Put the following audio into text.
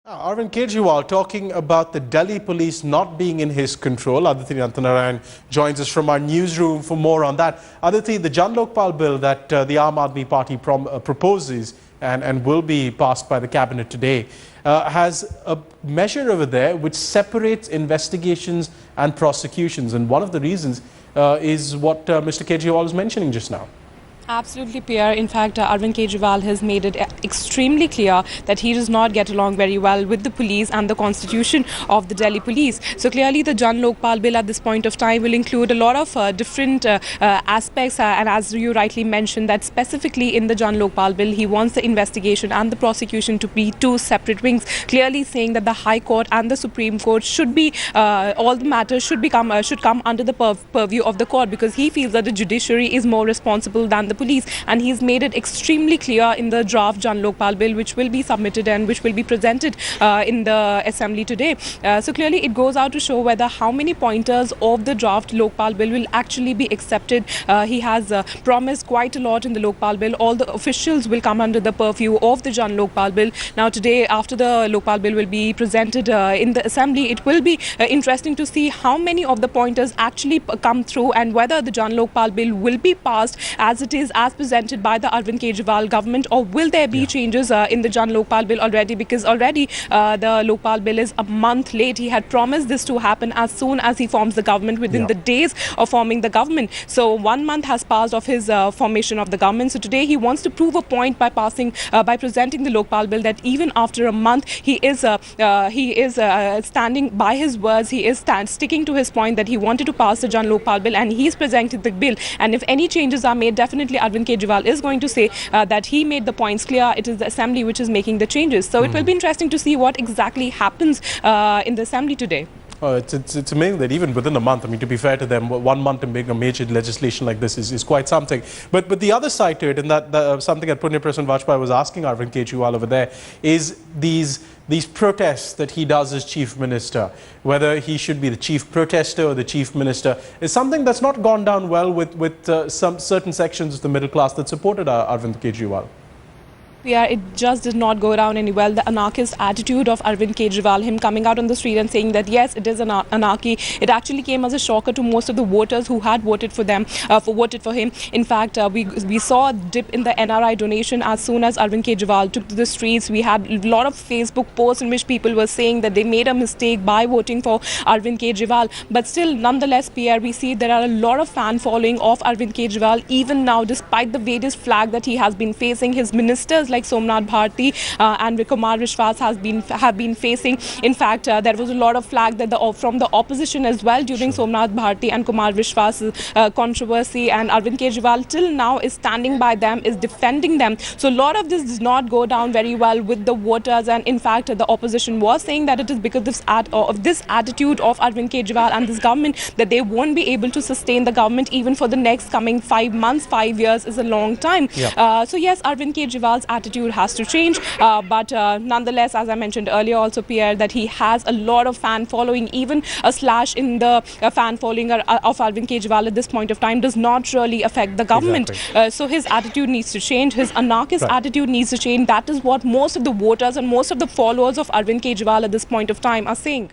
Arvind Kejriwal talking about the Delhi police not being in his control. Aditi Nanthanarayan joins us from our newsroom for more on that. Aditi, the Jan Lokpal bill that the Aam Aadmi Party proposes and will be passed by the cabinet today has a measure over there which separates investigations and prosecutions. And one of the reasons is what Mr. Kejriwal was mentioning just now. Absolutely, Pierre. In fact, Arvind Kejriwal has made it extremely clear that he does not get along very well with the police and the constitution of the Delhi police. So clearly, the Jan Lokpal bill at this point of time will include a lot of different aspects. And as you rightly mentioned, that specifically in the Jan Lokpal bill, he wants the investigation and the prosecution to be two separate wings. Clearly saying that the High Court and the Supreme Court should be, all the matters should come under the purview of the court, because he feels that the judiciary is more responsible than the police, and he's made it extremely clear in the draft Jan Lokpal bill, which will be submitted and which will be presented in the assembly today. So clearly it goes out to show whether how many pointers of the draft Lokpal bill will actually be accepted. He has promised quite a lot in the Lokpal bill. All the officials will come under the purview of the Jan Lokpal bill. Now today, after the Lokpal bill will be presented in the assembly, it will be interesting to see how many of the pointers actually come through and whether the Jan Lokpal bill will be passed as it is, as presented by the Arvind Kejriwal government, or will there be changes in the Jan Lokpal bill already, because already the Lokpal bill is a month late. He had promised this to happen as soon as he forms the government, within the days of forming the government. So 1 month has passed of his formation of the government. So today he wants to prove a point by presenting the Lokpal bill, that even after a month he is standing by his words. He is sticking to his point that he wanted to pass the Jan Lokpal bill, and he is presenting the bill. And if any changes are made, definitely Arvind Kejriwal is going to say that he made the points clear. It is the assembly which is making the changes. So it will be interesting to see what exactly happens in the assembly today. It's amazing that even within a month, I mean, to be fair to them, 1 month to make a major legislation like this is quite something. But the other side to it, and that something that Punya Prasanna Vajpayee was asking Arvind Kejriwal over there, is these protests that he does as chief minister, whether he should be the chief protester or the chief minister, is something that's not gone down well with some certain sections of the middle class that supported Arvind Kejriwal. Yeah, it just did not go down any well. The anarchist attitude of Arvind Kejriwal, him coming out on the street and saying that yes, it is anarchy, it actually came as a shocker to most of the voters who had voted for them, voted for him. In fact, we saw a dip in the NRI donation as soon as Arvind Kejriwal took to the streets. We had a lot of Facebook posts in which people were saying that they made a mistake by voting for Arvind Kejriwal. But still, nonetheless, Pierre, we see there are a lot of fan following of Arvind Kejriwal even now, despite the various flag that he has been facing. His ministers like Somnath Bharti and Kumar Vishwas have been facing. In fact, there was a lot of flag that from the opposition as well during Somnath Bharti and Kumar Vishwas controversy, and Arvind Kejriwal till now is standing by them, is defending them. So a lot of this does not go down very well with the voters, and in fact the opposition was saying that it is because of this attitude of Arvind Kejriwal and this government that they won't be able to sustain the government even for the next coming 5 months. 5 years is a long time. So yes, Arvind Kejriwal's attitude has to change, but nonetheless, as I mentioned earlier also, Pierre, that he has a lot of fan following. Even a slash in the fan following of Arvind Kejriwal at this point of time does not really affect the government. So his attitude needs to change. His anarchist attitude needs to change. That is what most of the voters and most of the followers of Arvind Kejriwal at this point of time are saying.